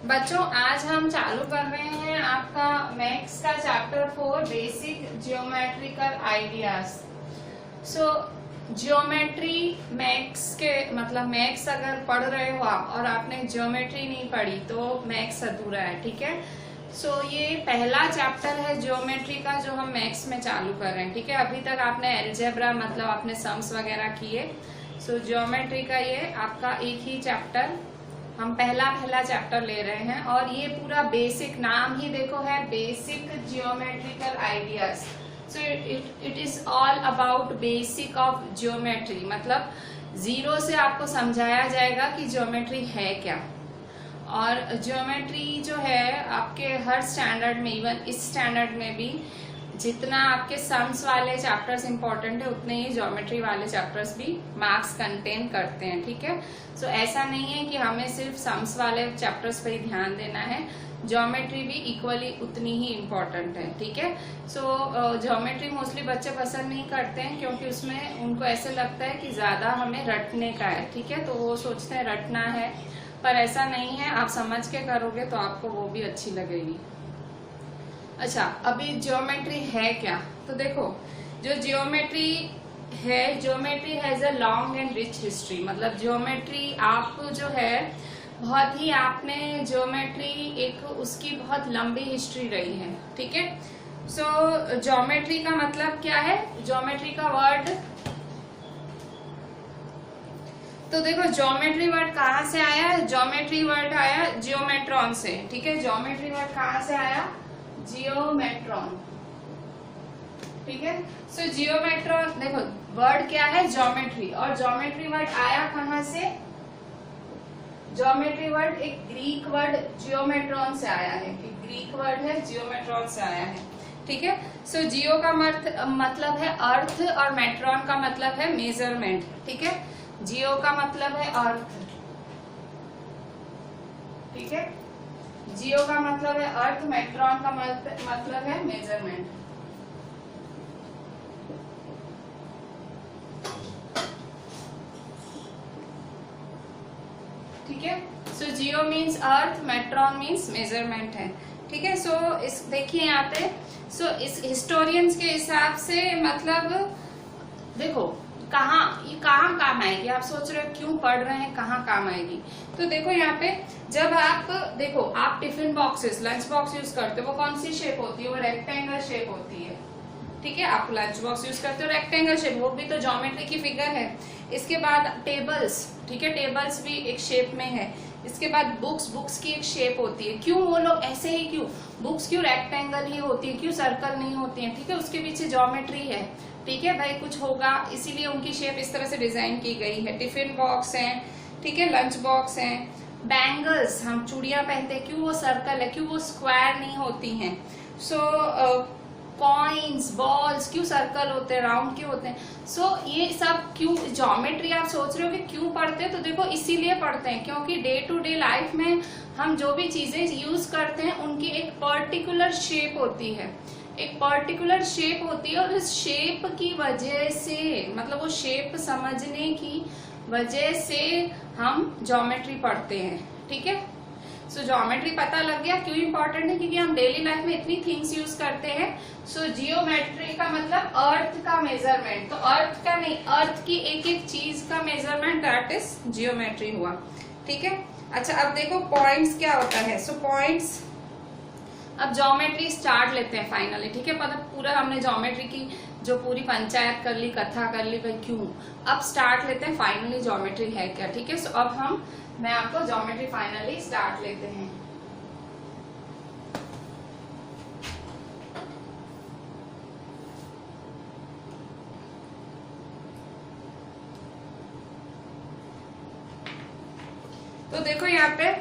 बच्चों आज हम चालू कर रहे हैं आपका मैथ्स का चैप्टर 4 बेसिक जियोमेट्रिकल आइडियाज। सो जियोमेट्री मैथ्स के मतलब मैथ्स अगर पढ़ रहे हो आप और आपने जियोमेट्री नहीं पढ़ी तो मैथ्स अधूरा है, ठीक है। सो ये पहला चैप्टर है जियोमेट्री का जो हम मैथ्स में चालू कर रहे हैं, ठीक है। अभी तक आपने अलजेब्रा मतलब आपने सम्स वगैरह किए। सो जियोमेट्री का ये आपका एक ही चैप्टर हम पहला चैप्टर ले रहे हैं और ये पूरा बेसिक, नाम ही देखो है basic geometrical ideas. So it is all about basic of geometry, मतलब जीरो से आपको समझाया जाएगा कि जियोमेट्री है क्या। और जियोमेट्री जो है आपके हर स्टैंडर्ड में, इवन इस स्टैंडर्ड में भी जितना आपके सम्स वाले चैप्टर्स इंपॉर्टेंट है उतने ही ज्योमेट्री वाले चैप्टर्स भी मार्क्स कंटेन करते हैं, ठीक है। सो ऐसा नहीं है कि हमें सिर्फ सम्स वाले चैप्टर्स पर ही ध्यान देना है, ज्योमेट्री भी इक्वली उतनी ही इम्पोर्टेंट है, ठीक है। सो ज्योमेट्री मोस्टली बच्चे पसंद नहीं करते हैं क्योंकि उसमें उनको ऐसे लगता है कि ज्यादा हमें रटने का है, ठीक है। तो वो सोचते हैं रटना है, पर ऐसा नहीं है। आप समझ के करोगे तो आपको वो भी अच्छी लगेगी। अच्छा, अभी ज्योमेट्री है क्या, तो देखो जो ज्योमेट्री है, geometry has a long and rich history. मतलब ज्योमेट्री आप जो है बहुत ही, आपने ज्योमेट्री एक उसकी बहुत लंबी हिस्ट्री रही है, ठीक है। सो ज्योमेट्री का मतलब क्या है, ज्योमेट्री का वर्ड, तो देखो ज्योमेट्री वर्ड कहाँ से आया, ज्योमेट्री वर्ड आया जियोमेट्रॉन से, ठीक है। ज्योमेट्री वर्ड कहाँ से आया, जियोमेट्रॉन, ठीक है। सो जियोमेट्रॉन, देखो वर्ड क्या है ज्योमेट्री, और ज्योमेट्री वर्ड आया कहाँ से, ज्योमेट्री वर्ड एक ग्रीक वर्ड जियोमेट्रॉन से आया है, कि ग्रीक वर्ड है जियोमेट्रॉन से आया है, ठीक है। सो जियो का मतलब है अर्थ और मेट्रॉन का मतलब है मेजरमेंट, ठीक है। जियो का मतलब है अर्थ, ठीक है। जियो का मतलब है अर्थ, मेट्रॉन का मतलब है मेजरमेंट। ठीक है। So geo means earth, metron means measurement है, ठीक है। सो इस देखिए यहाँ पे, सो इस हिस्टोरियंस के हिसाब से मतलब देखो ये कहाँ काम आएगी। आप सोच रहे हो क्यों पढ़ रहे हैं, कहाँ काम आएगी, तो देखो यहाँ पे जब आप देखो आप tiffin boxes, lunch box use करते हो, वो कौन सी शेप होती है, वो रेक्टेंगल शेप होती है, ठीक है। आप लंच बॉक्स यूज करते हो रेक्टेंगल शेप, वो भी तो ज्योमेट्री की फिगर है। इसके बाद टेबल्स, ठीक है, टेबल्स भी एक शेप में है। इसके बाद बुक्स की एक शेप होती है। क्यों वो लोग ऐसे ही, क्यों बुक्स क्यों रेक्टेंगल ही होती है, क्यों सर्कल नहीं होती है, ठीक है। उसके पीछे ज्योमेट्री है, ठीक है भाई, कुछ होगा इसीलिए उनकी शेप इस तरह से डिजाइन की गई है। टिफिन बॉक्स है, ठीक है, लंच बॉक्स है। बैंगल्स, हम चूड़ियां पहनते हैं, क्यों वो सर्कल है, क्यों वो स्क्वायर नहीं होती हैं। सो कॉइन्स, बॉल्स क्यों सर्कल होते हैं, राउंड क्यों होते हैं। सो ये सब क्यों ज्योमेट्री, आप सोच रहे हो कि क्यों पढ़ते हैं, तो देखो इसीलिए पढ़ते हैं क्योंकि डे टू डे लाइफ में हम जो भी चीजें यूज करते हैं उनकी एक पर्टिकुलर शेप होती है, एक पर्टिकुलर शेप होती है। और उस शेप की वजह से, मतलब वो शेप समझने की वजह से हम ज्योमेट्री पढ़ते हैं, ठीक है। सो ज्योमेट्री पता लग गया क्यों इंपॉर्टेंट है, क्योंकि हम डेली लाइफ में इतनी थिंग्स यूज करते हैं। सो जियोमेट्री का मतलब अर्थ का मेजरमेंट, तो अर्थ का नहीं, अर्थ की एक एक चीज का मेजरमेंट, दैट इज जियोमेट्री हुआ, ठीक है। अच्छा, अब देखो पॉइंट्स क्या होता है। सो पॉइंट्स, अब ज्योमेट्री स्टार्ट लेते हैं फाइनली, ठीक है। मतलब पूरा हमने ज्योमेट्री की जो पूरी पंचायत कर ली, कथा कर ली, भाई क्यों, अब स्टार्ट लेते हैं फाइनली ज्योमेट्री है क्या, ठीक है। सो अब मैं आपको ज्योमेट्री फाइनली स्टार्ट लेते हैं। तो देखो यहाँ पे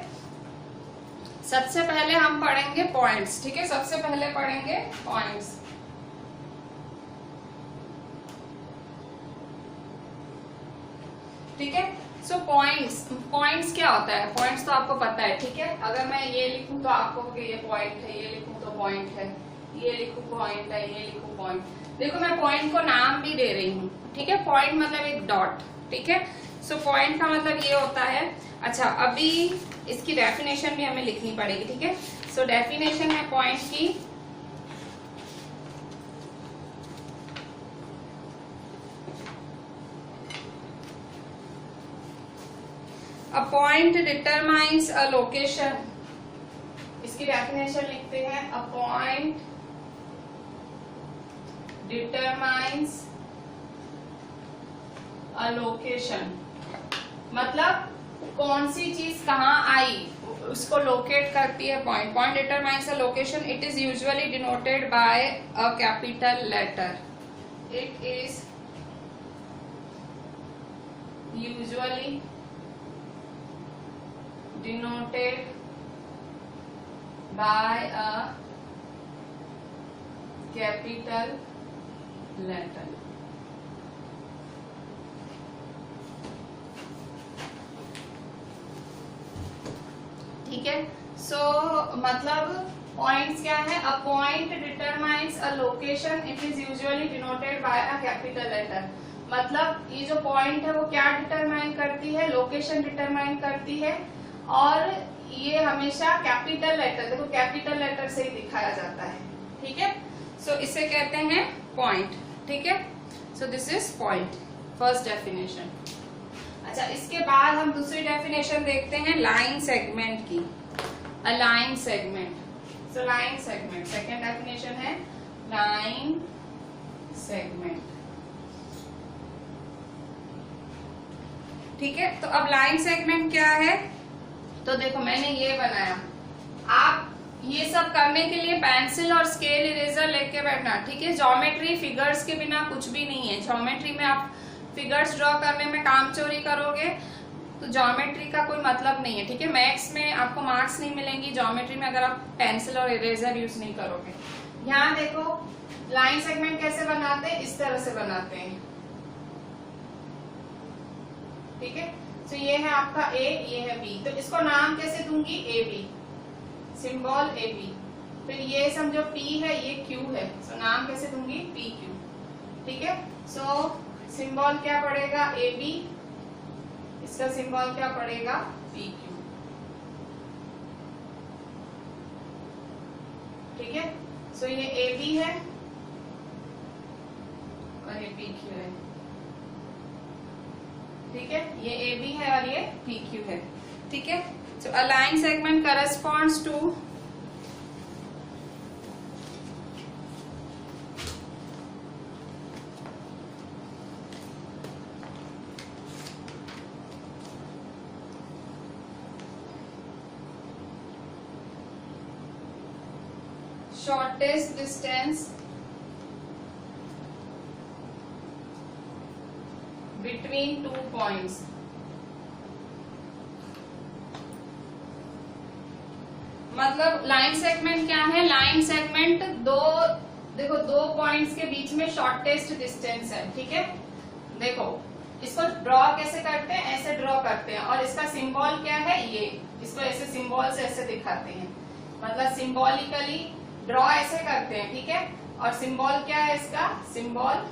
सबसे पहले हम पढ़ेंगे पॉइंट्स, ठीक है। सबसे पहले पढ़ेंगे पॉइंट्स, ठीक है। सो पॉइंट्स क्या होता है, पॉइंट्स तो आपको पता है, ठीक है। अगर मैं ये लिखूं तो आपको ये पॉइंट है, ये लिखूं तो पॉइंट है, ये लिखूं पॉइंट है, ये लिखूं पॉइंट। देखो मैं पॉइंट को नाम भी दे रही हूँ, ठीक है। पॉइंट मतलब एक डॉट, ठीक है। सो पॉइंट का मतलब ये होता है। अच्छा, अभी इसकी डेफिनेशन भी हमें लिखनी पड़ेगी, ठीक है। सो डेफिनेशन है पॉइंट की, अ पॉइंट डिटरमाइंस अ लोकेशन। इसकी डेफिनेशन लिखते हैं, अ पॉइंट डिटरमाइंस अ लोकेशन, मतलब कौन सी चीज कहाँ आई उसको लोकेट करती है point. Point determines a location, it is usually denoted by a capital letter. It is usually denoted by a capital letter. ठीक है। सो मतलब पॉइंट्स क्या है, a point determines a location, it is usually denoted by a capital letter. मतलब ये जो point है वो क्या डिटरमाइन करती है, लोकेशन डिटरमाइन करती है, और ये हमेशा कैपिटल लेटर, देखो कैपिटल लेटर से ही दिखाया जाता है, ठीक है। सो इसे कहते हैं पॉइंट, ठीक है। So this is point, first definition. अच्छा, इसके बाद हम दूसरी डेफिनेशन देखते हैं लाइन सेगमेंट की, अ line segment. So line segment second definition है, लाइन सेगमेंट, ठीक है। तो अब लाइन सेगमेंट क्या है, तो देखो मैंने ये बनाया, आप ये सब करने के लिए पेंसिल और स्केल इरेजर लेके बैठना, ठीक है। ज्योमेट्री फिगर्स के बिना कुछ भी नहीं है। ज्योमेट्री में आप फिगर्स ड्रॉ करने में काम चोरी करोगे तो ज्योमेट्री का कोई मतलब नहीं है, ठीक है। मैथ्स में आपको मार्क्स नहीं मिलेंगी ज्योमेट्री में अगर आप पेंसिल और इरेजर यूज नहीं करोगे। यहाँ देखो लाइन सेगमेंट कैसे बनाते हैं, इस तरह से बनाते हैं, ठीक है। तो ये है आपका ए, ये है बी, तो इसको नाम कैसे दूंगी, A B, symbol A B. फिर ये समझो पी है, ये क्यू है, तो नाम कैसे दूंगी, पी क्यू, ठीक है। सो सिंबल क्या पड़ेगा, ए बी, इसका सिंबल क्या पड़ेगा, पी क्यू, ठीक है। सो ये ए बी है और ये पी क्यू है, ठीक है। ये ए बी है और ये पी क्यू है, ठीक है। So a line segment corresponds to shortest distance between two points। मतलब लाइन सेगमेंट क्या है, लाइन सेगमेंट दो, देखो दो पॉइंट्स के बीच में शॉर्टेस्ट डिस्टेंस है, ठीक है। देखो इसको ड्रॉ कैसे करते हैं, ऐसे ड्रॉ करते हैं, और इसका सिंबल क्या है, ये, इसको ऐसे सिंबल से ऐसे दिखाते हैं, मतलब सिंबॉलिकली ड्रॉ ऐसे करते हैं, ठीक है। और सिंबल क्या है इसका, सिंबल,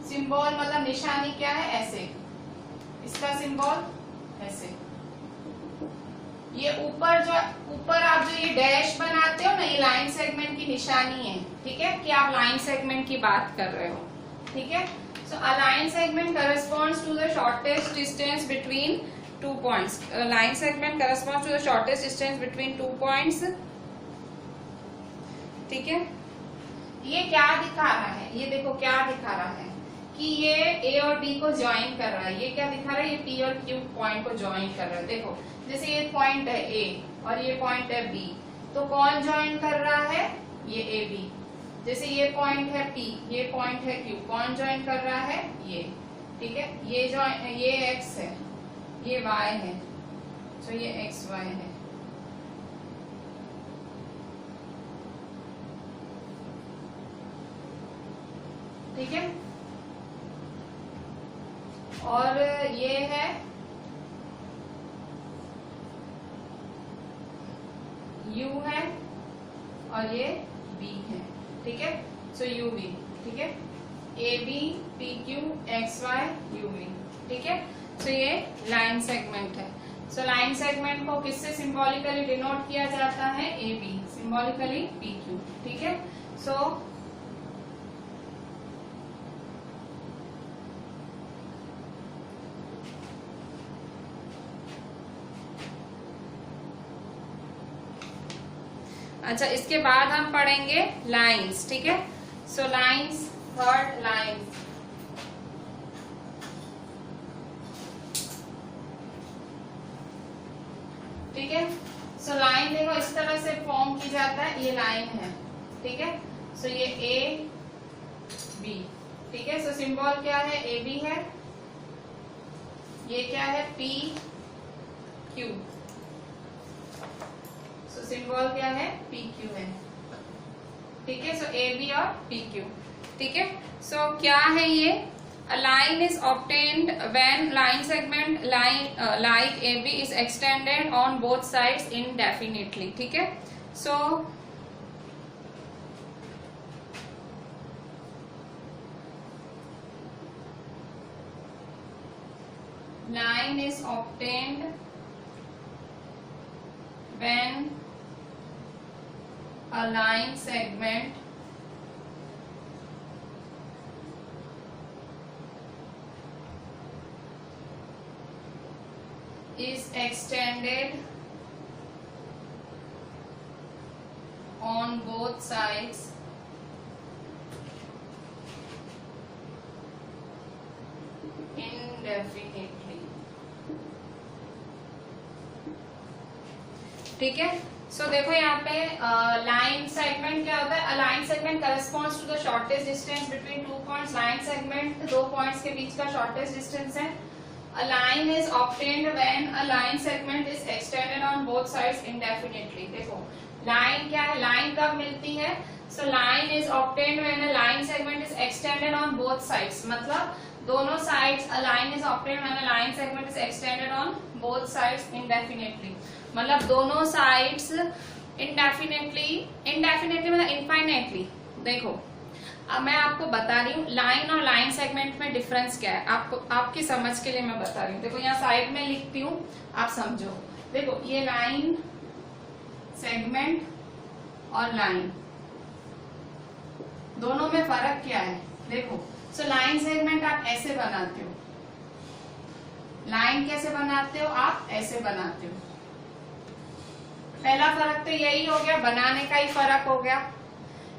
सिंबल मतलब निशानी क्या है, ऐसे, इसका सिंबल ऐसे। ये ऊपर जो, ऊपर आप जो ये डैश बनाते हो ना, ये लाइन सेगमेंट की निशानी है, ठीक है, कि आप लाइन सेगमेंट की बात कर रहे हो, ठीक है। So a line segment corresponds to the shortest distance between two points। line segment corresponds to the shortest distance between two points, ठीक है। ये क्या दिखा रहा है, ये देखो क्या दिखा रहा है कि ये ए और बी को ज्वाइन कर रहा है। ये क्या दिखा रहा है, ये पी और क्यू पॉइंट को ज्वाइन कर रहा है। देखो जैसे ये पॉइंट है ए और ये पॉइंट है बी, तो कौन ज्वाइन कर रहा है, ये ए बी। जैसे ये पॉइंट है पी, ये पॉइंट है क्यू, कौन ज्वाइन कर रहा है, ये, ठीक है। ये एक्स है, ये वाई है, तो ये एक्स वाई है, ठीक है। और ये है U है और ये B है, ठीक है। सो यू बी, ठीक है। A B P Q X Y U V, ठीक है। तो ये लाइन सेगमेंट है। सो लाइन सेगमेंट को किससे सिंबॉलिकली डिनोट किया जाता है, A B, symbolically P Q, ठीक है। सो अच्छा, इसके बाद हम पढ़ेंगे लाइंस, ठीक है। सो लाइंस, थर्ड लाइंस, ठीक है। सो लाइन देखो इस तरह से फॉर्म की जाता है, ये लाइन है, ठीक है। सो ये ए बी, ठीक है। सो सिंबल क्या है, ए बी है, ये क्या है, पी क्यू। सो सिंबल क्या है, पी क्यू है, ठीक है। सो ए बी और पी क्यू, ठीक है। सो क्या है ये, a line is obtained when line segment like AB is extended on both sides indefinitely, ठीक है। So line is obtained when a line segment is extended on both sides indefinitely, ठीक है। सो देखो यहाँ पे लाइन सेगमेंट क्या होता है, line segment corresponds to the shortest distance between two points. Line segment दो पॉइंट्स के बीच का शॉर्टेस्ट डिस्टेंस है। A line is obtained when a line segment is extended on both sides indefinitely। देखो लाइन क्या है, लाइन कब मिलती है, so line is obtained when a line segment is extended on both sides, मतलब दोनों sides, a line is obtained when a line segment is extended on both sides indefinitely, मतलब दोनों sides indefinitely, indefinitely मतलब infinitely। देखो अब मैं आपको बता रही हूँ लाइन और लाइन सेगमेंट में डिफरेंस क्या है, आपको आपकी समझ के लिए मैं बता रही हूँ। देखो यहाँ साइड में लिखती हूँ, आप समझो। देखो ये लाइन सेगमेंट और लाइन दोनों में फर्क क्या है, देखो। सो लाइन सेगमेंट आप ऐसे बनाते हो, लाइन कैसे बनाते हो, आप ऐसे बनाते हो। पहला फर्क तो यही हो गया, बनाने का ही फर्क हो गया।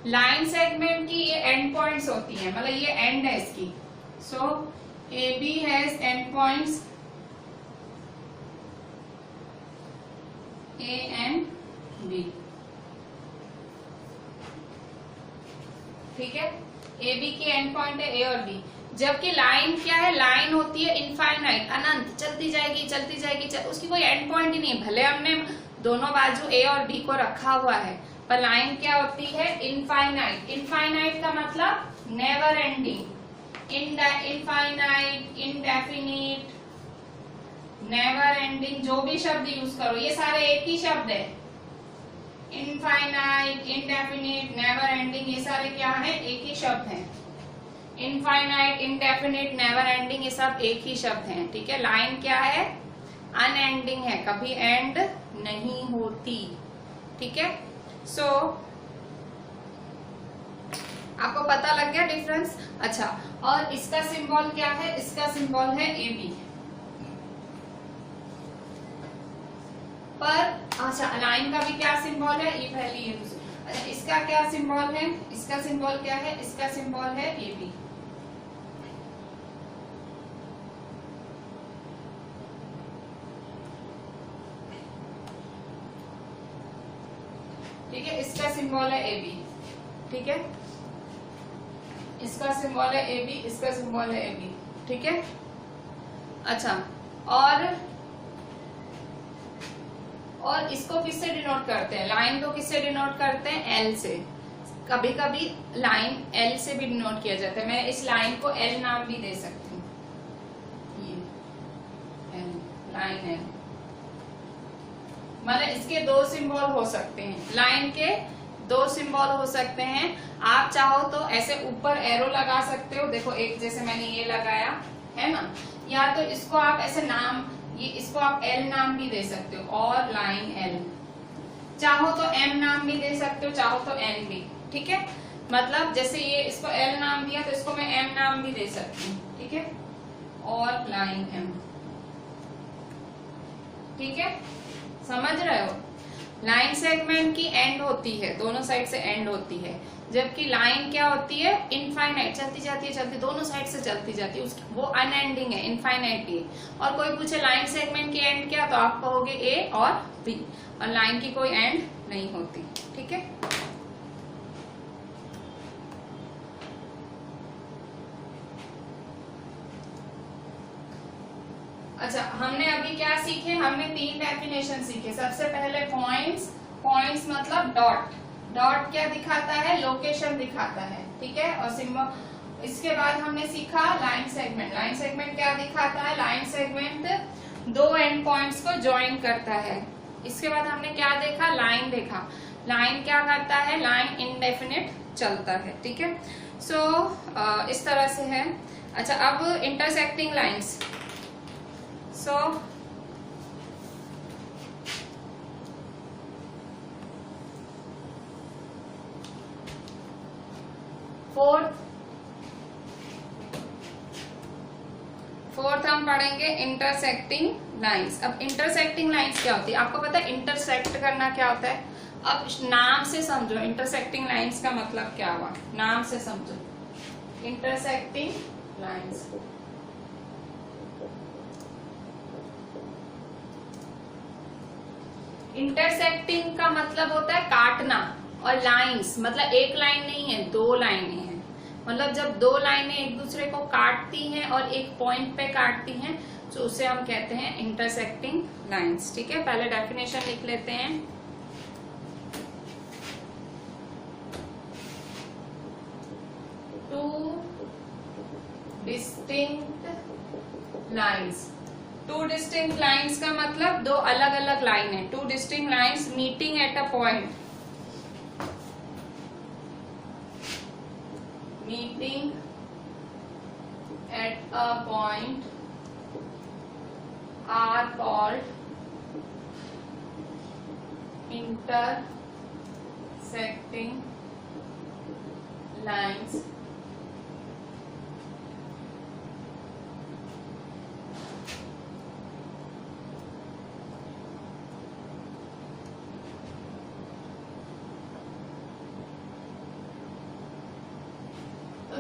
लाइन सेगमेंट की ये एंड पॉइंट्स होती है, मतलब ये एंड है इसकी। So A B has end points A and B, ठीक है। ए बी की एंड पॉइंट है ए और बी, जबकि लाइन क्या है, लाइन होती है इनफाइनाइट, अनंत, चलती जाएगी चलती जाएगी, उसकी कोई एंड पॉइंट ही नहीं है। भले हमने दोनों बाजू ए और बी को रखा हुआ है, पर लाइन क्या होती है, इनफाइनाइट। इनफाइनाइट का मतलब never ending, infinite, indefinite, never ending, जो भी शब्द यूज करो ये सारे एक ही शब्द है। इनफाइनाइट, इनडेफिनिट, नेवर एंडिंग, ये सारे क्या है, एक ही शब्द हैं। इनफाइनाइट, इनडेफिनिट, नेवर एंडिंग, ये सब एक ही शब्द हैं, ठीक है। लाइन क्या है, अनएंडिंग है, कभी एंड नहीं होती, ठीक है। सो आपको पता लग गया डिफरेंस। अच्छा, और इसका सिंबल क्या है, इसका सिंबल है ए बी। पर अच्छा लाइन का भी क्या सिंबल है, ये पहली ये दूसरी। अच्छा इसका क्या सिंबल है, इसका सिंबल क्या है, इसका सिंबल है ए बी। ठीक है, इसका सिंबल है ए बी, ठीक है। इसका सिंबल है ए बी, इसका सिंबल है ए बी, ठीक है। अच्छा, और इसको किससे डिनोट करते हैं, लाइन को किससे डिनोट करते हैं, एल से। कभी कभी लाइन एल से भी डिनोट किया जाता है, मैं इस लाइन को एल नाम भी दे सकती हूँ, ये एल, लाइन एल, मतलब इसके दो सिंबल हो सकते हैं। लाइन के दो सिंबल हो सकते हैं। आप चाहो तो ऐसे ऊपर एरो लगा सकते हो, देखो एक जैसे मैंने ये लगाया है ना, या तो इसको आप ऐसे नाम, ये इसको आप एल नाम भी दे सकते हो, और लाइन एल, चाहो तो एम नाम भी दे सकते हो, चाहो तो एन भी, ठीक है। मतलब जैसे ये इसको एल नाम दिया तो इसको मैं एम नाम भी दे सकती हूँ, ठीक है, और लाइन एम, ठीक है, समझ रहे हो। लाइन सेगमेंट की एंड होती है, दोनों साइड से एंड होती है, जबकि लाइन क्या होती है, इनफाइनाइट, चलती जाती है, चलती दोनों साइड से चलती जाती है, उसकी वो अनएंडिंग है, इनफाइनाइट है। और कोई पूछे लाइन सेगमेंट की एंड क्या, तो आप कहोगे ए और बी, और लाइन की कोई एंड नहीं होती, ठीक है। अच्छा, हमने अभी क्या सीखे, हमने 3 डेफिनेशन सीखे। सबसे पहले पॉइंट्स, पॉइंट्स मतलब डॉट, डॉट क्या दिखाता है, लोकेशन दिखाता है, ठीक है, और सिंबल। इसके बाद हमने सीखा लाइन सेगमेंट, लाइन सेगमेंट क्या दिखाता है, लाइन सेगमेंट दो एंड पॉइंट्स को ज्वाइन करता है। इसके बाद हमने क्या देखा, लाइन देखा, लाइन क्या करता है, लाइन इनडेफिनिट चलता है, ठीक है। सो इस तरह से है। अच्छा, अब इंटरसेक्टिंग लाइन्स, सो फोर्थ हम पढ़ेंगे इंटरसेक्टिंग लाइंस। अब इंटरसेक्टिंग लाइंस क्या होती है, आपको पता है इंटरसेक्ट करना क्या होता है। अब नाम से समझो इंटरसेक्टिंग लाइंस का मतलब क्या हुआ, नाम से समझो इंटरसेक्टिंग लाइंस। इंटरसेक्टिंग का मतलब होता है काटना, और लाइंस मतलब एक लाइन नहीं है, दो लाइनें हैं। मतलब जब दो लाइनें एक दूसरे को काटती हैं और एक पॉइंट पे काटती हैं, तो उसे हम कहते हैं इंटरसेक्टिंग लाइंस, ठीक है। पहले डेफिनेशन लिख लेते हैं। Two distinct lines, two distinct lines का मतलब दो अलग अलग लाइन है। Two distinct lines meeting at a point, meeting at a point are called intersecting lines.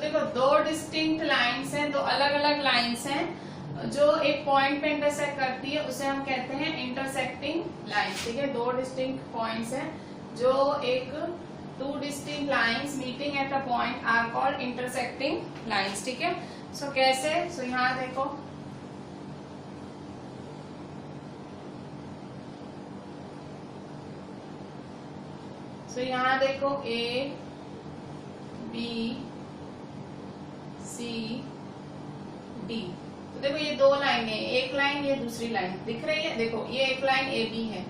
देखो दो डिस्टिंक्ट लाइंस हैं, दो अलग अलग लाइंस हैं जो एक पॉइंट पे इंटरसेक्ट करती है, उसे हम कहते हैं इंटरसेक्टिंग लाइंस, ठीक है। दो डिस्टिंक्ट पॉइंट्स हैं जो एक, two distinct lines meeting at a point are called intersecting lines, ठीक है। सो कैसे, सो यहाँ देखो यहाँ देखो ए बी सी डी, तो देखो ये दो लाइनें, एक लाइन ये दूसरी लाइन दिख रही है, देखो ये एक लाइन ए बी है।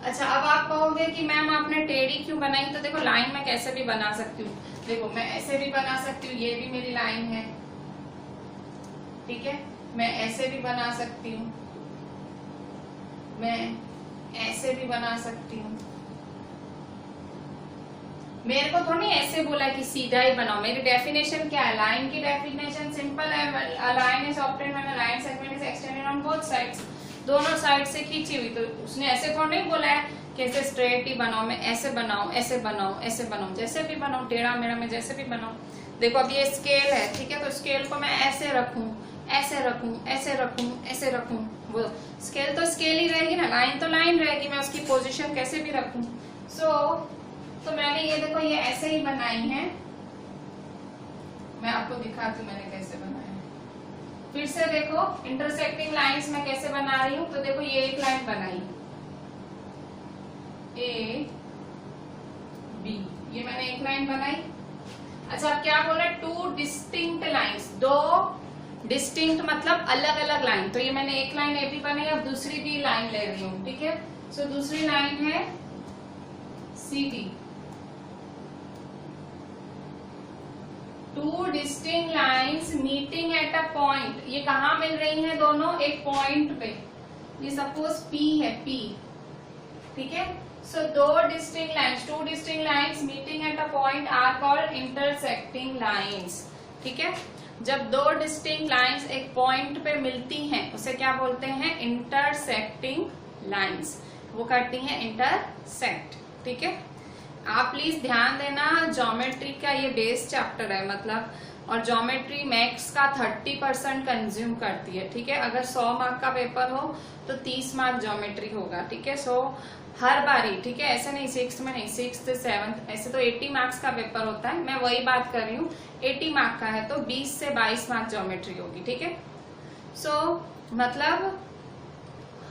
अच्छा, अब आप कहोगे कि मैम आपने टेढ़ी क्यों बनाई, तो देखो लाइन मैं कैसे भी बना सकती हूँ, देखो मैं ऐसे भी बना सकती हूँ, ये भी मेरी लाइन है, ठीक है। मैं ऐसे भी बना सकती हूँ, मैं ऐसे भी बना सकती हूँ। मेरे को थोड़ी ऐसे बोला कि सीधा ही बनाओ, मेरी डेफिनेशन क्या है, लाइन की डेफिनेशन सिंपल है, a line is obtained when a line segment is extended on both sides, दोनों साइड से खींची हुई। तो उसने ऐसे थोड़ी नहीं बोला है कि ऐसे स्ट्रेट ही बनाओ, मैं ऐसे बनाओ, ऐसे बनाओ, ऐसे बनाओ, जैसे भी बनाओ, टेढ़ा मेढ़ा में जैसे भी बनाओ। देखो अब ये स्केल है, ठीक है, तो स्केल को मैं ऐसे रखूं, ऐसे रखूं, ऐसे रखूं, ऐसे रखूं, वो स्केल तो स्केल ही रहेगी ना, लाइन तो लाइन रहेगी, मैं उसकी पोजीशन कैसे भी रखूं। तो मैंने ये देखो ये ऐसे ही बनाई है, मैं आपको दिखाती हूँ मैंने कैसे बनाया है। फिर से देखो इंटरसेक्टिंग लाइंस मैं कैसे बना रही हूँ, तो देखो ये एक लाइन बनाई ए बी, ये मैंने एक लाइन बनाई। अच्छा, अब क्या बोला, टू डिस्टिंक्ट लाइंस, दो डिस्टिंक्ट मतलब अलग अलग लाइन। तो ये मैंने एक लाइन एबी बनाई, अब दूसरी भी लाइन ले रही हूँ, ठीक है। सो दूसरी लाइन है CD। To distinct lines meeting at a point. ये कहाँ मिल रही हैं दोनों? एक पॉइंट पे। ये सपोज P है, P, ठीक है। सो दो distinct lines, two distinct lines meeting at a point are called intersecting lines, ठीक है। जब दो डिस्टिंक्ट लाइन्स एक पॉइंट पे मिलती हैं उसे क्या बोलते हैं? Intersecting lines. वो करती हैं इंटरसेक्ट, ठीक है। आप प्लीज ध्यान देना, ज्योमेट्री का ये बेस चैप्टर है मतलब, और ज्योमेट्री मैथ्स का 30% कंज्यूम करती है, ठीक है। अगर 100 मार्क का पेपर हो तो 30 मार्क ज्योमेट्री होगा, ठीक है। सो हर बारी, ठीक है, ऐसे नहीं 6th में नहीं, 6th 7th ऐसे तो 80 मार्क्स का पेपर होता है। मैं वही बात कर रही हूँ, 80 मार्क का है तो 20 से 22 मार्क ज्योमेट्री होगी, ठीक है। सो मतलब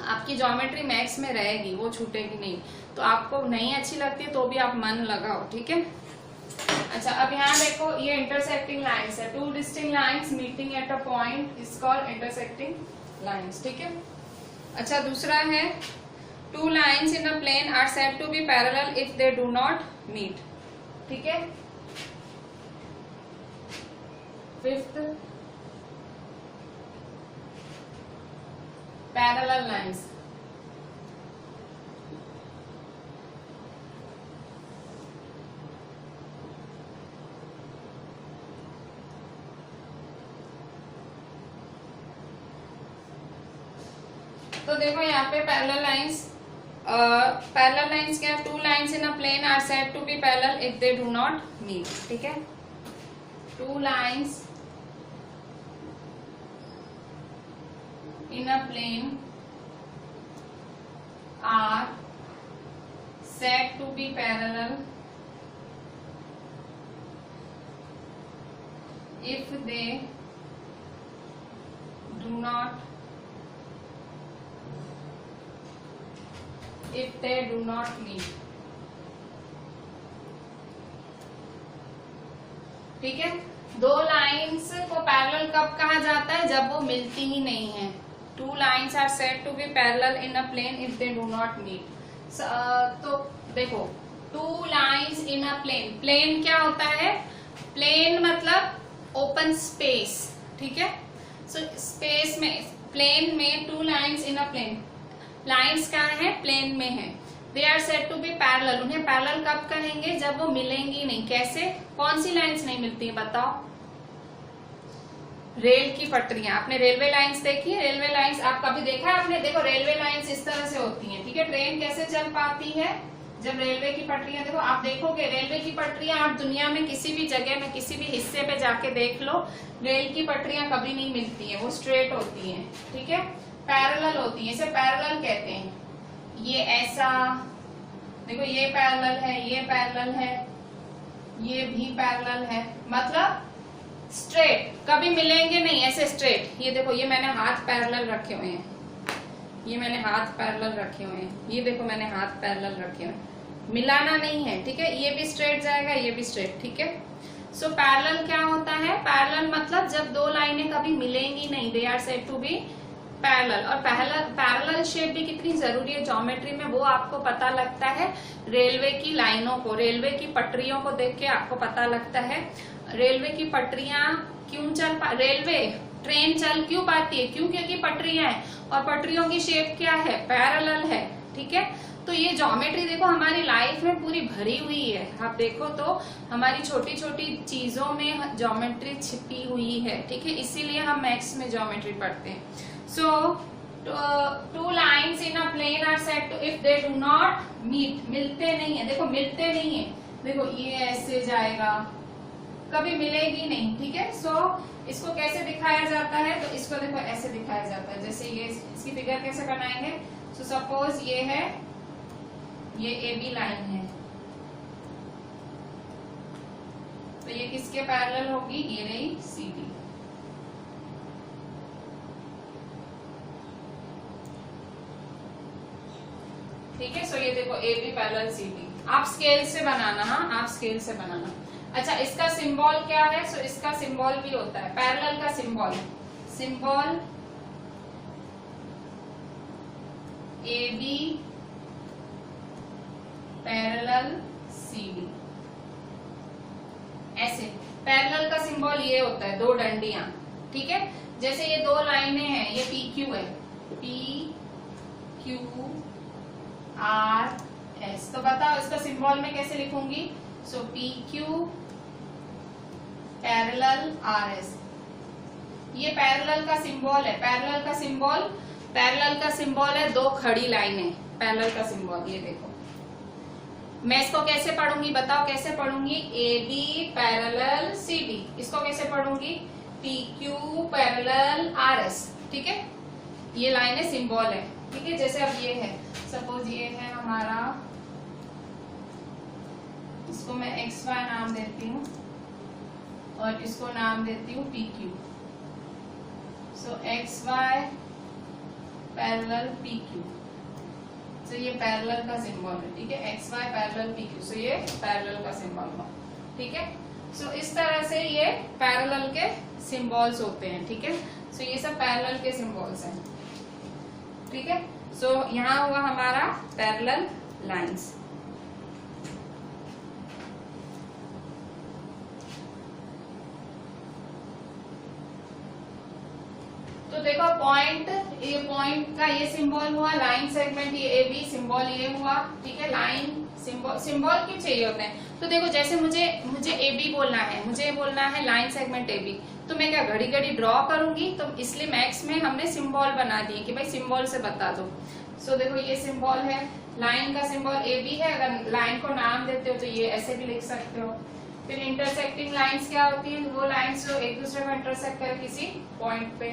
आपकी ज्योमेट्री मैथ्स में रहेगी, वो छूटेगी नहीं। तो आपको नहीं अच्छी लगती है तो भी आप मन लगाओ, ठीक है। अच्छा, अब यहाँ देखो, ये इंटरसेक्टिंग लाइन्स है। Two distinct lines meeting at a point is called intersecting lines, ठीक है। अच्छा, दूसरा है two lines in a plane are said to be parallel if they do not meet, ठीक है। Fifth, parallel lines. तो देखो यहाँ पे पैरेलल लाइन्स क्या? Two lines in a plane are said to be parallel if they do not meet, ठीक है। Two lines in a plane are said to be parallel if they do not meet, ठीक है। दो lines को parallel कब कहा जाता है? जब वो मिलती ही नहीं है। Two lines are said to be parallel in a plane if they do not meet. तो देखो, two lines in a plane, plane क्या होता है? प्लेन मतलब ओपन स्पेस, ठीक है। सो स्पेस में, प्लेन में two lines in a plane, lines क्या है? प्लेन में है। They are said to be parallel, उन्हें पैरेलल कब कहेंगे? जब वो मिलेंगी नहीं। कैसे? कौन सी लाइन्स नहीं मिलती है बताओ? रेल की पटरियां। आपने रेलवे लाइंस देखी है? रेलवे लाइंस आप कभी देखा है आपने? देखो, रेलवे लाइंस इस तरह से होती हैं, ठीक है। ट्रेन कैसे चल पाती है? जब रेलवे की पटरियां, देखो आप देखोगे रेलवे की पटरियां, आप दुनिया में किसी भी जगह में किसी भी हिस्से पे जाके देख लो, रेल की पटरियां कभी नहीं मिलती है, वो स्ट्रेट होती है, ठीक है, पैरेलल होती है। इसे पैरेलल कहते हैं। ये ऐसा देखो, ये पैरेलल है, ये पैरेलल है, ये भी पैरेलल है, मतलब स्ट्रेट, कभी मिलेंगे नहीं ऐसे स्ट्रेट। ये देखो, ये मैंने हाथ पैरेलल रखे हुए हैं, ये मैंने हाथ पैरेलल रखे हुए हैं, ये देखो मैंने हाथ पैरेलल रखे हुए हैं, मिलाना नहीं है, ठीक है। ये भी स्ट्रेट जाएगा, ये भी स्ट्रेट, ठीक है। सो पैरेलल क्या होता है? पैरेलल मतलब जब दो लाइनें कभी मिलेंगी नहीं, they are said to be parallel. और पैरेलल शेप भी कितनी जरूरी है ज्योमेट्री में, वो आपको पता लगता है रेलवे की लाइनों को, रेलवे की पटरियों को देख के आपको पता लगता है रेलवे की पटरियां क्यों रेलवे ट्रेन चल क्यों पाती है? क्यों? क्योंकि पटरियां हैं, और पटरियों की शेप क्या है? पैरेलल है, ठीक है। तो ये ज्योमेट्री देखो हमारी लाइफ में पूरी भरी हुई है। आप देखो तो हमारी छोटी छोटी चीजों में ज्योमेट्री छिपी हुई है, ठीक है। इसीलिए हम मैथ्स में ज्योमेट्री पढ़ते हैं। So, two lines in a plane are said to, if they do not meet, मिलते नहीं है, देखो मिलते नहीं है, देखो ये ऐसे जाएगा, कभी मिलेगी नहीं, ठीक है। सो इसको कैसे दिखाया जाता है? तो इसको देखो ऐसे दिखाया जाता है, जैसे ये, इसकी फिगर कैसे बनाएंगे? सो सपोज ये है, ये AB लाइन है, तो ये किसके पैरेलल होगी? ये रही CD, ठीक है। सो ये देखो AB पैरेलल CD। आप स्केल से बनाना, हाँ आप स्केल से बनाना। अच्छा, इसका सिंबल क्या है? सो इसका सिंबल भी होता है पैरेलल का symbol, symbol AB parallel CD। ऐसे पैरेलल का सिंबल ये होता है, दो डंडियां, ठीक है। जैसे ये दो लाइनें हैं, ये PQ है, PQRS, तो बताओ इसका सिंबल मैं कैसे लिखूंगी। सो PQ पैरेलल RS, ये पैरेलल का सिंबल है। पैरेलल का सिंबल है दो खड़ी लाइनें, पैरेलल का सिंबल। ये देखो मैं इसको कैसे पढ़ूंगी, बताओ कैसे पढ़ूंगी। AB पैरेलल CD, इसको कैसे पढ़ूंगी, PQ पैरेलल RS, ठीक है। ये लाइनें सिंबल है, ठीक है। जैसे अब ये है, सपोज ये है हमारा, इसको मैं XY नाम देती हूँ और इसको नाम देती हूँ PQ। सो XY पैरेलल PQ, तो ये पैरेलल का सिंबल है, ठीक है। XY पैरेलल PQ, सो ये पैरेलल का सिंबल हुआ, ठीक है। सो इस तरह से ये पैरेलल के सिंबल्स होते हैं, ठीक है। सो ये सब पैरेलल के सिंबल्स हैं, ठीक है। सो यहाँ हुआ हमारा पैरेलल लाइंस। तो देखो पॉइंट, ये पॉइंट का ये सिंबल हुआ, लाइन सेगमेंट ये AB सिंबल ये हुआ, ठीक है। लाइन सिंबल क्यों चाहिए होते हैं, तो देखो जैसे मुझे AB बोलना है, मुझे बोलना है लाइन सेगमेंट AB, तो मैं क्या घड़ी घड़ी ड्रॉ करूंगी, तो इसलिए मैथ्स में हमने सिंबल बना दिए कि भाई सिंबल से बता दो। सो देखो ये सिंबल है, लाइन का सिंबल AB है, अगर लाइन को नाम देते हो तो ये ऐसे भी लिख सकते हो। फिर इंटरसेक्टिंग लाइंस क्या होती है, वो लाइंस जो एक दूसरे को इंटरसेक्ट करे किसी पॉइंट पे।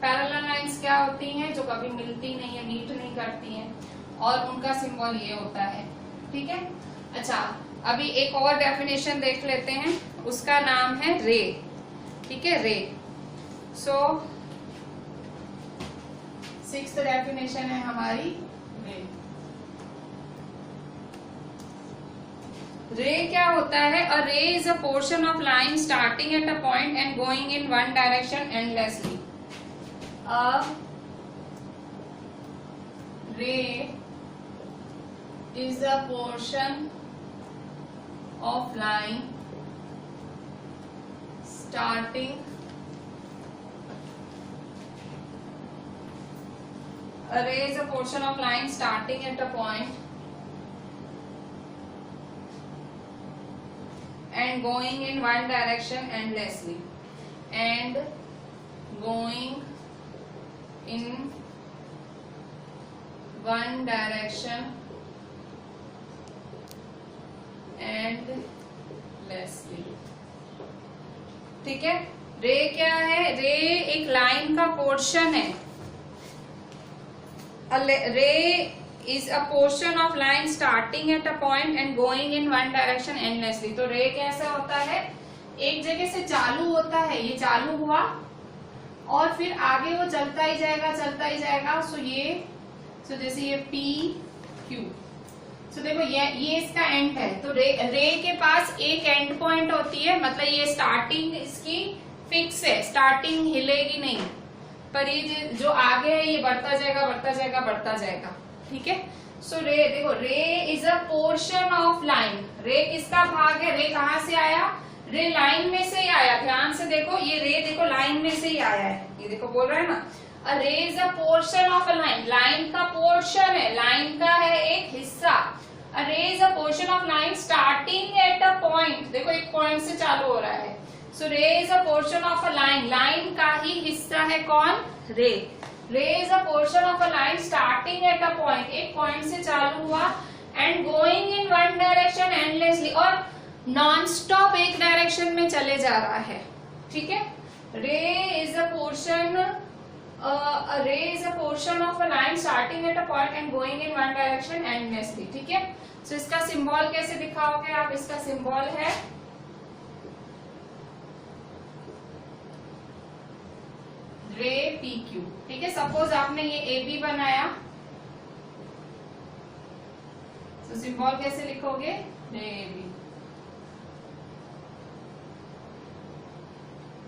पैरेलल लाइंस क्या होती हैं, जो कभी मिलती नहीं है, मीट नहीं करती हैं, और उनका सिंबल ये होता है, ठीक है। अच्छा अभी एक और डेफिनेशन देख लेते हैं, उसका नाम है रे, ठीक है, रे। सो 6th डेफिनेशन है हमारी रे। रे क्या होता है, अ रे is a portion of line starting at a point and going in one direction endlessly. A ray is a portion of line starting at a point and going in one direction endlessly, and going in one direction endlessly, ठीक है। रे क्या है, रे एक line का portion है। रे is a portion of line starting at a point and going in one direction endlessly. तो रे कैसा होता है, एक जगह से चालू होता है, ये चालू हुआ और फिर आगे वो चलता ही जाएगा। सो जैसे ये PQ, सो देखो ये इसका एंड है, तो रे के पास एक एंड पॉइंट होती है, मतलब ये स्टार्टिंग इसकी फिक्स है, स्टार्टिंग हिलेगी नहीं, पर ये जो आगे है ये बढ़ता जाएगा, ठीक है। सो रे देखो, रे is a portion of line. रे किसका भाग है, रे कहाँ से आया, रे लाइन में से ही आया। ध्यान से देखो, ये रे देखो लाइन में से ही आया है, ये देखो बोल रहा है ना, अ रे is a portion of a line. Line का पोर्शन है, लाइन का है एक हिस्सा। अ रे is a portion of line starting at a point, देखो एक पॉइंट से चालू हो रहा है। सो रे is a portion of a line, line का ही हिस्सा है कौन, रे। रे is a portion of a line starting at a point, एक पॉइंट से चालू हुआ, and going in one direction endlessly, और नॉन स्टॉप एक डायरेक्शन में चले जा रहा है, ठीक है। रे is a portion of a line starting at a point and going in one direction endlessly, ठीक है। सो इसका सिंबल कैसे दिखाओगे आप, इसका सिंबल है रे PQ, ठीक है। सपोज आपने ये AB बनाया, तो सिंबल कैसे लिखोगे, रे AB,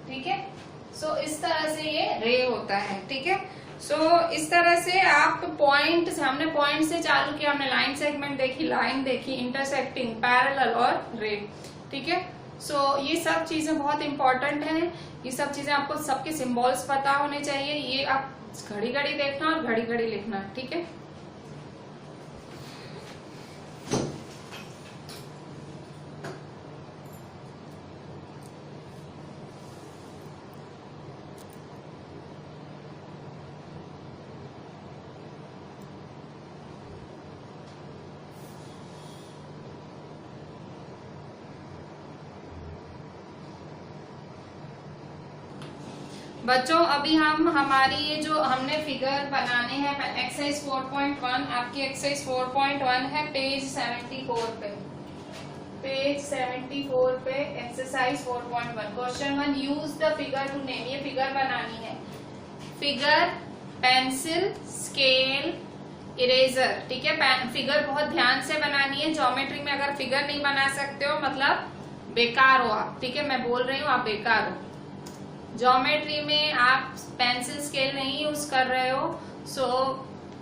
ठीक है। सो इस तरह से ये रे होता है, ठीक है। सो इस तरह से आप पॉइंट, हमने पॉइंट से चालू किया, हमने लाइन सेगमेंट देखी, लाइन देखी, इंटरसेक्टिंग, पैरेलल और रे, ठीक है। सो ये सब चीजें बहुत इंपॉर्टेंट हैं। ये सब चीजें आपको सबके सिंबल्स पता होने चाहिए। ये आप घड़ी घड़ी देखना और घड़ी घड़ी लिखना, ठीक है। बच्चों अभी हम हमारी ये जो हमने फिगर बनाने हैं एक्सरसाइज 4.1, आपकी एक्सरसाइज 4.1 है पेज 74 पे, पेज 74 पे exercise 4.1 question 1, use the figure to name. ये फिगर बनानी है, फिगर, पेंसिल, स्केल, इरेजर, ठीक है। फिगर बहुत ध्यान से बनानी है। ज्योमेट्री में अगर फिगर नहीं बना सकते हो मतलब बेकार हो आप, ठीक है। मैं बोल रही हूँ आप बेकार हो। ज्योमेट्री में आप पेंसिल स्केल नहीं यूज कर रहे हो, सो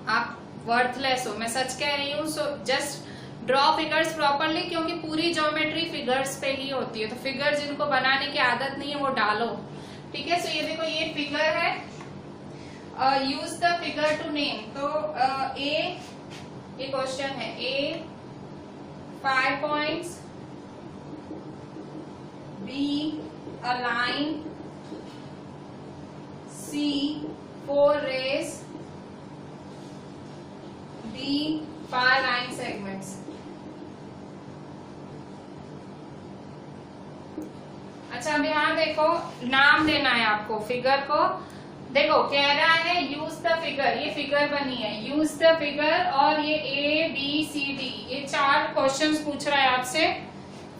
आप वर्थलेस हो, मैं सच कह रही हूँ। So just draw figures properly, क्योंकि पूरी ज्योमेट्री फिगर्स पे ही होती है। तो फिगर जिनको बनाने की आदत नहीं है वो डालो, ठीक है। सो ये देखो ये फिगर है, use the figure to name. तो ये क्वेश्चन है, A 5 points, B a line, C 4 rays, D 5 line segments। अच्छा अब यहाँ देखो नाम देना है आपको फिगर को। देखो कह रहा है यूज द फिगर, ये फिगर बनी है, यूज द फिगर, और ये A B C D ये 4 क्वेश्चंस पूछ रहा है आपसे।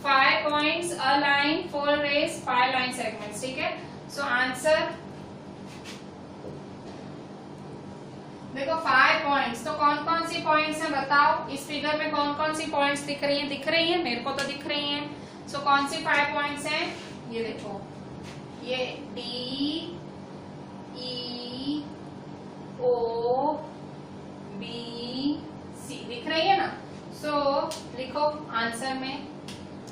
5 points, a line, 4 rays, 5 line segments, ठीक है। सो आंसर देखो 5 पॉइंट्स, तो कौन कौन सी पॉइंट्स हैं बताओ। इस फिगर में कौन कौन सी पॉइंट्स दिख रही हैं? दिख रही हैं, मेरे को तो दिख रही हैं। सो कौन सी 5 पॉइंट्स हैं? ये देखो, ये D E O B C दिख रही है ना। सो लिखो आंसर में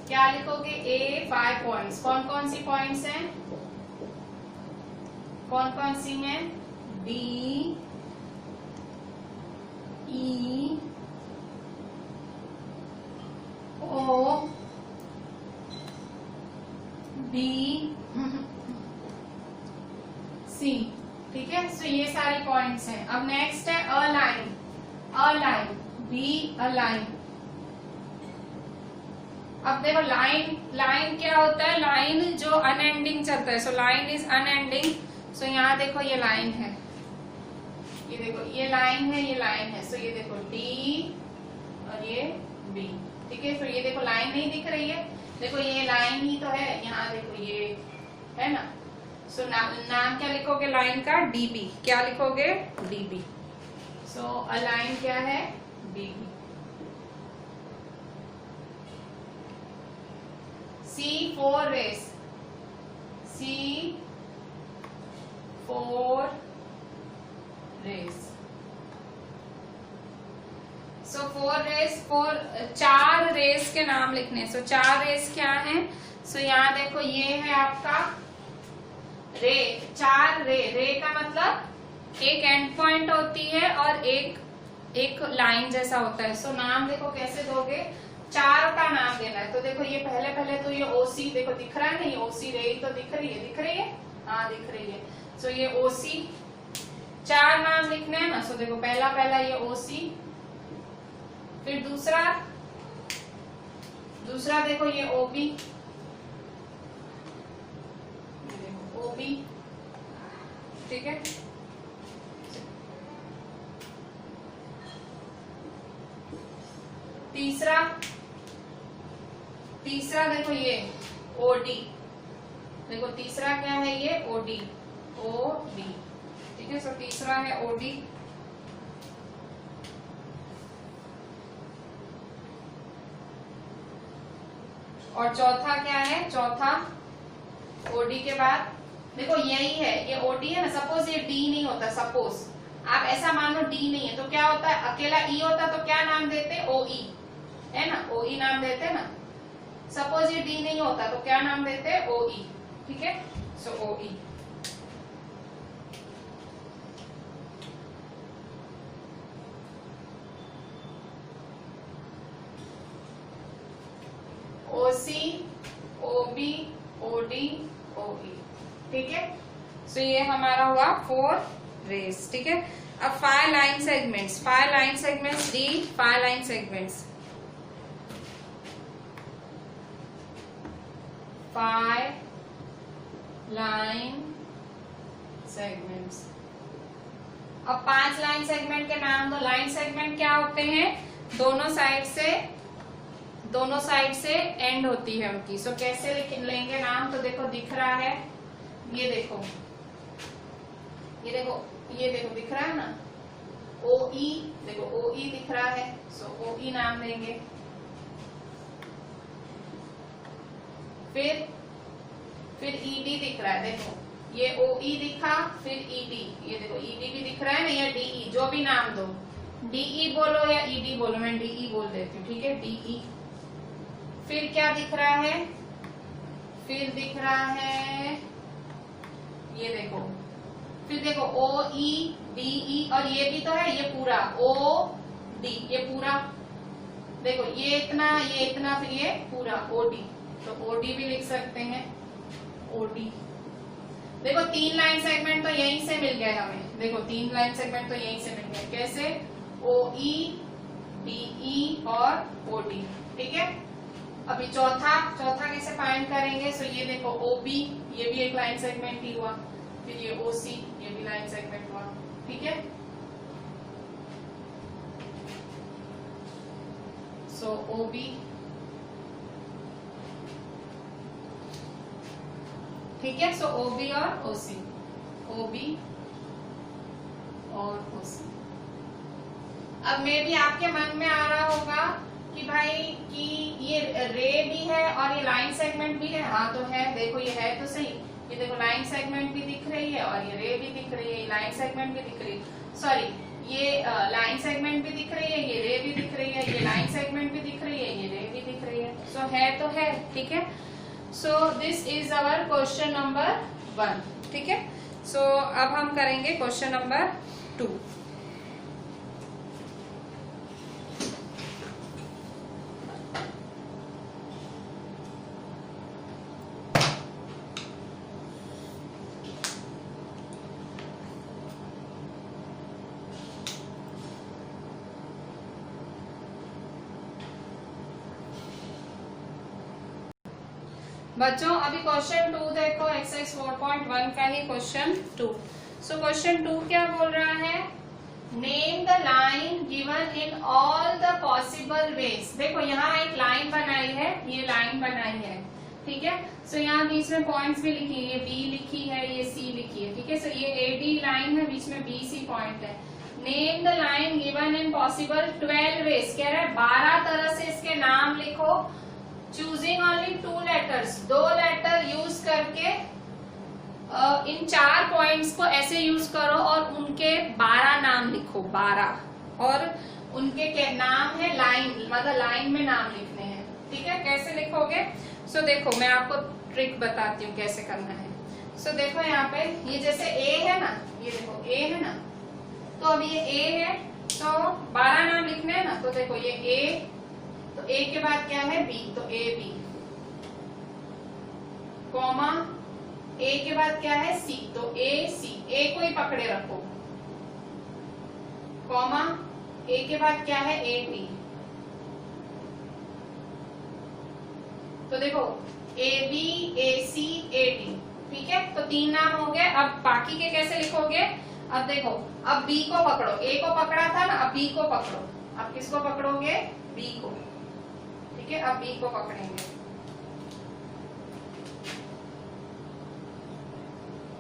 क्या लिखोगे? A 5 points. कौन कौन सी पॉइंट्स हैं? कौन कौन सी हैं? D E O B C, ठीक है। सो ये सारी पॉइंट्स हैं। अब नेक्स्ट है a line, a line, B a line. अब देखो लाइन, लाइन क्या होता है? लाइन जो अनएंडिंग चलता है। So line is unending. So यहाँ देखो ये लाइन है, ये देखो ये लाइन है, ये लाइन है। सो ये देखो डी और ये बी, ठीक है। फिर ये देखो लाइन नहीं दिख रही है, देखो ये लाइन ही तो है, यहाँ देखो ये है ना। सो नाम क्या लिखोगे लाइन का? डीबी। क्या लिखोगे? डीबी। सो अ लाइन क्या है? DB. C 4 rays, C 4 rays। सो 4 रेस, 4 रेस के नाम लिखने। सो 4 रेस क्या हैं? सो यहाँ देखो ये है आपका रे, 4 रे। रे का मतलब एक एंड पॉइंट होती है और एक लाइन जैसा होता है। सो नाम देखो कैसे दोगे, 4 का नाम देना है। तो देखो ये पहले तो ये ओसी देखो दिख रहा है ना, ये ओसी रे तो दिख रही है, दिख रही है, हाँ दिख रही है। सो ये ओसी, 4 नाम लिखने हैं ना। सो देखो पहला ये ओसी, फिर दूसरा देखो ये ओबी, ओबी, ठीक है। तीसरा देखो ये ओडी, देखो तीसरा क्या है? ये ओडी, ओडी, ठीक है। सो तीसरा है ओडी। और चौथा क्या है? चौथा ओडी के बाद देखो यही है, ये ओडी है ना, सपोज ये डी नहीं होता, सपोज आप ऐसा मान लो डी नहीं है तो क्या होता है, अकेला ई होता तो क्या नाम देते, ओ ई, है ना, ओ ई नाम देते ना। सपोज ये डी नहीं होता तो क्या नाम देते, ओ ई, ठीक है, सो ओ ई। ओ सी, ओ बी, ओ डी, ओ ई, ठीक है। सो ये हमारा हुआ 4 रेस, ठीक है। अब 5 line segments, 5 line segments D, 5 line segments, 5 line segments. अब 5 लाइन सेगमेंट के नाम दो। लाइन सेगमेंट क्या होते हैं, दोनों साइड से एंड होती है उनकी। सो कैसे लेंगे नाम, तो देखो दिख रहा है, ये देखो दिख रहा है ना, ओ ई, देखो ओ ई दिख रहा है, सो ओ ई नाम देंगे। फिर ई डी दिख रहा है, देखो ये ओ ई दिखा, फिर ई डी, ये देखो ई डी भी दिख रहा है ना, या डी ई, जो भी नाम दो, डी ई बोलो या ई डी बोलो, मैं डी ई बोल देती हूँ, ठीक है, डी ई। फिर क्या दिख रहा है, फिर दिख रहा है, ये देखो, फिर देखो ओ ई डी ई, और ये भी तो है, ये पूरा ओ डी, ये पूरा देखो, ये इतना, फिर ये पूरा ओ डी, तो ओ डी भी लिख सकते हैं, ओ डी। देखो 3 लाइन सेगमेंट तो यहीं से मिल गए हमें, देखो 3 लाइन सेगमेंट तो यहीं से मिल गए, कैसे, ओ ई, डी ई और ओ डी, ठीक है। अभी चौथा कैसे फाइंड करेंगे, सो ये देखो ओ बी, ये भी एक लाइन सेगमेंट ही हुआ, फिर ये ओ सी, ये भी लाइन सेगमेंट हुआ, ठीक है। सो ओ बी, ठीक है, सो ओ बी और ओ सी, ओ बी और ओ सी। अब मे भी आपके मन में आ रहा होगा कि भाई कि ये रे भी है और ये लाइन सेगमेंट भी है, हाँ तो है, देखो ये है तो सही, ये देखो लाइन सेगमेंट भी दिख रही है और ये रे भी दिख रही है, लाइन सेगमेंट भी दिख रही है, सॉरी ये लाइन सेगमेंट भी दिख रही है, ये रे भी दिख रही है, ये लाइन सेगमेंट भी दिख रही है, ये रे भी दिख रही है, सो है तो है, ठीक है। So this is our question number 1, ठीक है। सो अब हम करेंगे क्वेश्चन नंबर 2। बच्चों अभी क्वेश्चन 2 देखो, एक्सरसाइज 4.1 का ही क्वेश्चन 2। सो क्वेश्चन 2 क्या बोल रहा है, name the line given in all the possible ways. देखो यहाँ एक लाइन बनाई है, ये लाइन बनाई है, ठीक है। सो यहाँ बीच में पॉइंट्स भी लिखी है, ये बी लिखी है, ये सी लिखी है, ठीक है। सो ये ए डी लाइन है, बीच में बी सी पॉइंट है। Name the line given in possible 12 ways, कह रहा है 12 तरह से इसके नाम लिखो, choosing only 2 letters, 2 letter use करके इन 4 पॉइंट्स को ऐसे यूज करो और उनके 12 नाम लिखो, 12, और उनके नाम है लाइन, मतलब लाइन में नाम लिखने हैं, ठीक है। कैसे लिखोगे, सो देखो मैं आपको ट्रिक बताती हूँ कैसे करना है। सो देखो यहाँ पे ये जैसे ए है ना, ये देखो ए है ना, तो अब ये ए है तो 12 नाम लिखने हैं ना, तो देखो ये ए, तो ए के बाद क्या है बी, तो ए बी, कॉमा ए के बाद क्या है सी, तो ए सी, ए को ही पकड़े रखो, कॉमा ए के बाद क्या है ए बी, तो देखो A B A C A D, ठीक है। तो 3 नाम हो गए। अब बाकी के कैसे लिखोगे, अब देखो, अब बी को पकड़ो, ए को पकड़ा था ना, अब बी को पकड़ो, अब किसको पकड़ोगे, बी को, ठीक है। अब बी को पकड़ेंगे,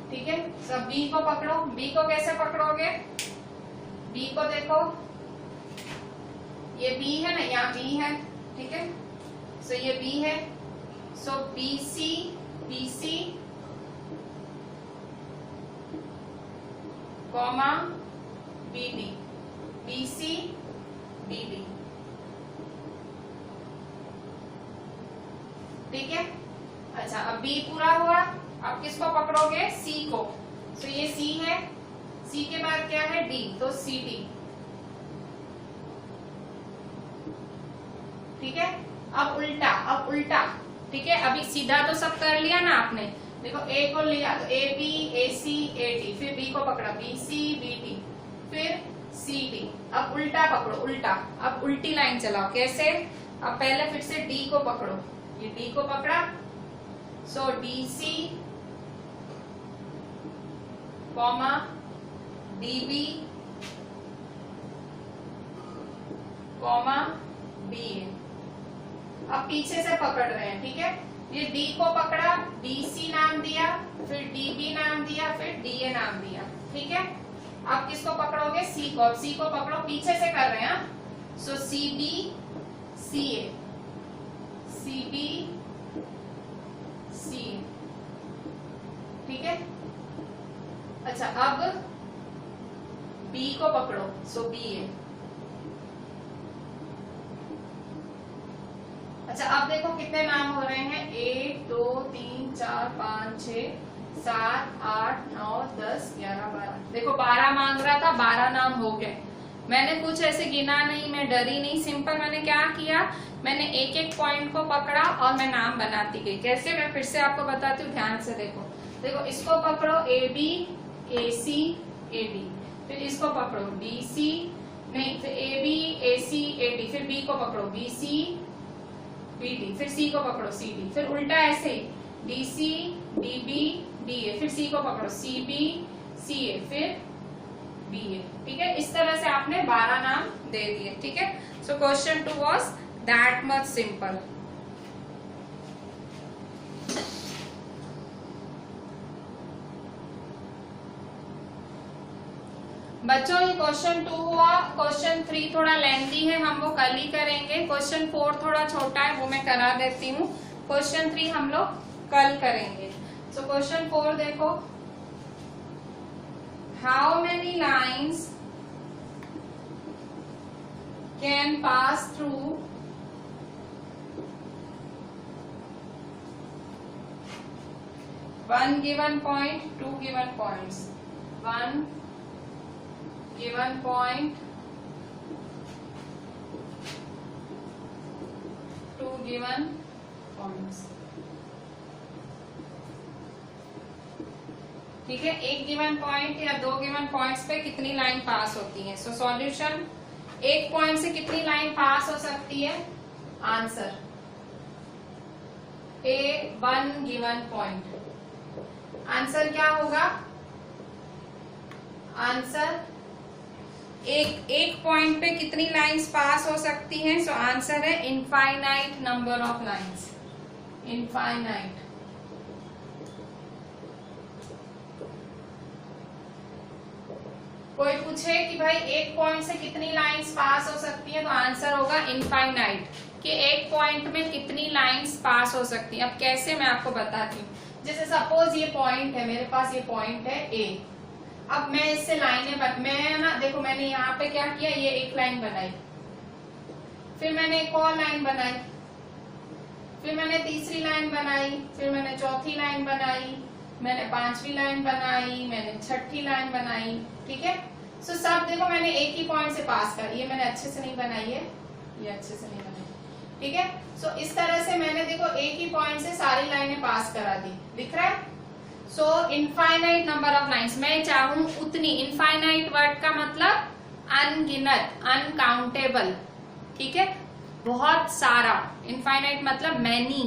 ठीक है। सब बी को पकड़ो, बी को कैसे पकड़ोगे, बी को देखो, ये बी है ना, यहाँ बी है, ठीक है। सो ये बी है, so B C comma BD, BC BD, ठीक है। अच्छा, अब B पूरा हुआ, अब किसको पकड़ोगे? C को। तो ये C है, C के बाद क्या है? D, तो CD, ठीक है। अब उल्टा, ठीक है। अभी सीधा तो सब कर लिया ना आपने, देखो A को लिया तो AB AC AD, फिर B को पकड़ा BC BD, फिर CD। अब उल्टा पकड़ो, उल्टा, अब उल्टी लाइन चलाओ। कैसे? अब पहले फिर से D को पकड़ो, ये D को पकड़ा, सो DC comma DB comma BA। अब पीछे से पकड़ रहे हैं, ठीक है। ये D को पकड़ा, DC नाम दिया, फिर DB नाम दिया, फिर DA नाम दिया, ठीक है। अब किसको पकड़ोगे? C को। अब C को पकड़ो, पीछे से कर रहे हैं, सो CB CA, CB CA, ठीक है। अच्छा, अब B को पकड़ो, सो BA। अच्छा, अब देखो कितने नाम हो रहे हैं? 1 2 3 4 5 6 7 8 9 10 11 12। देखो 12 मांग रहा था, 12 नाम हो गए। मैंने कुछ ऐसे गिना नहीं, मैं डरी नहीं, सिंपल मैंने क्या किया, मैंने एक एक पॉइंट को पकड़ा और मैं नाम बनाती गई। कैसे? मैं फिर से आपको बताती हूँ, ध्यान से देखो। देखो इसको पकड़ो AB AC AD, फिर इसको पकड़ो BC, नहीं, फिर AB AC AD, फिर B को पकड़ो BC BD, फिर C को पकड़ो CD, फिर उल्टा ऐसे ही DC DB DA, फिर C को पकड़ो CB CA, फिर BA, ठीक है। इस तरह से आपने 12 नाम दे दिए, ठीक है। So question 2 was that much simple. बच्चों, ये क्वेश्चन 2 हुआ। क्वेश्चन 3 थोड़ा लेंथी है, हम वो कल ही करेंगे। क्वेश्चन 4 थोड़ा छोटा है, वो मैं करा देती हूँ। क्वेश्चन 3 हम लोग कल करेंगे। सो क्वेश्चन 4 देखो, how many lines can pass through one given point, two given points, one given point, two given points, ठीक है। एक गिवन पॉइंट या दो गिवन पॉइंट्स पे कितनी लाइन पास होती है? सो सॉल्यूशन, एक पॉइंट से कितनी लाइन पास हो सकती है? Answer A one given point. Answer क्या होगा? आंसर एक पॉइंट पे कितनी लाइंस पास हो सकती हैं? सो आंसर है infinite number of lines, infinite. कोई पूछे कि भाई एक पॉइंट से कितनी लाइंस पास हो सकती है, तो आंसर होगा इनफाइनाइट, कि एक पॉइंट में कितनी लाइंस पास हो सकती है। अब कैसे, मैं आपको बताती हूँ। जैसे सपोज ये पॉइंट है, मेरे पास ये पॉइंट है ए। अब मैं इससे लाइनें मैं ना, देखो मैंने यहाँ पे क्या किया, ये एक लाइन बनाई, फिर मैंने एक और लाइन बनाई, फिर मैंने तीसरी लाइन बनाई, फिर मैंने चौथी लाइन बनाई, मैंने पांचवी लाइन बनाई, मैंने छठी लाइन बनाई, ठीक है। सो सब देखो मैंने एक ही पॉइंट से पास कर, ये मैंने अच्छे से नहीं बनाई है, ये अच्छे से नहीं बनाई, ठीक है। सो इस तरह से मैंने देखो एक ही पॉइंट से सारी लाइनें पास करा दी, दिख रहा है। सो इनफाइनाइट नंबर ऑफ लाइंस, मैं चाहूं उतनी, इनफाइनाइट वर्ड का मतलब अनगिनत, अनकाउंटेबल, ठीक है, बहुत सारा। इनफाइनाइट मतलब मैनी,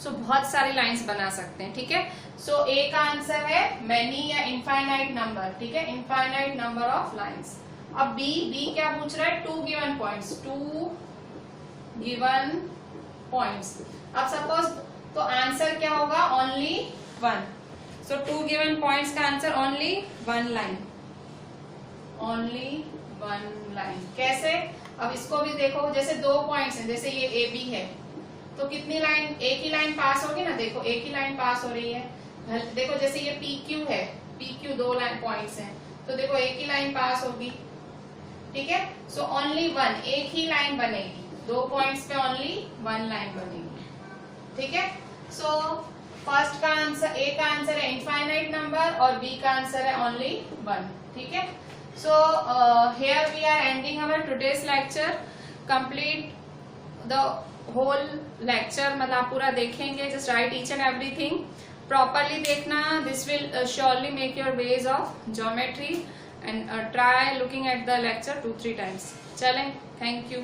सो बहुत सारी लाइंस बना सकते हैं, ठीक है। सो ए का आंसर है मैनी या इनफाइनाइट नंबर, ठीक है, इनफाइनाइट नंबर ऑफ लाइंस। अब बी क्या पूछ रहा है? Two given points, two given points. अब सपोज, तो आंसर क्या होगा? Only one. So two given points का answer only one line, only one line. कैसे? अब इसको भी देखो, जैसे दो पॉइंट्स हैं, जैसे ये ए बी है, तो कितनी लाइन, एक ही लाइन पास होगी ना, देखो एक ही लाइन पास हो रही है। देखो जैसे ये पी क्यू है, पी क्यू दो लाइन पॉइंट्स हैं, तो देखो एक ही लाइन पास होगी, ठीक है। सो ओनली वन, एक ही लाइन बनेगी, 2 पॉइंट्स पे ओनली 1 लाइन बनेगी, ठीक है। सो फर्स्ट का आंसर, ए का आंसर है इनफाइनाइट नंबर और बी का आंसर है ओनली 1, ठीक है। So here we are ending our today's lecture. Complete the whole lecture, मतलब आप पूरा देखेंगे, just write each and everything, properly देखना। This will surely make your ways of geometry, and try looking at the lecture 2-3 times. चलें, thank you.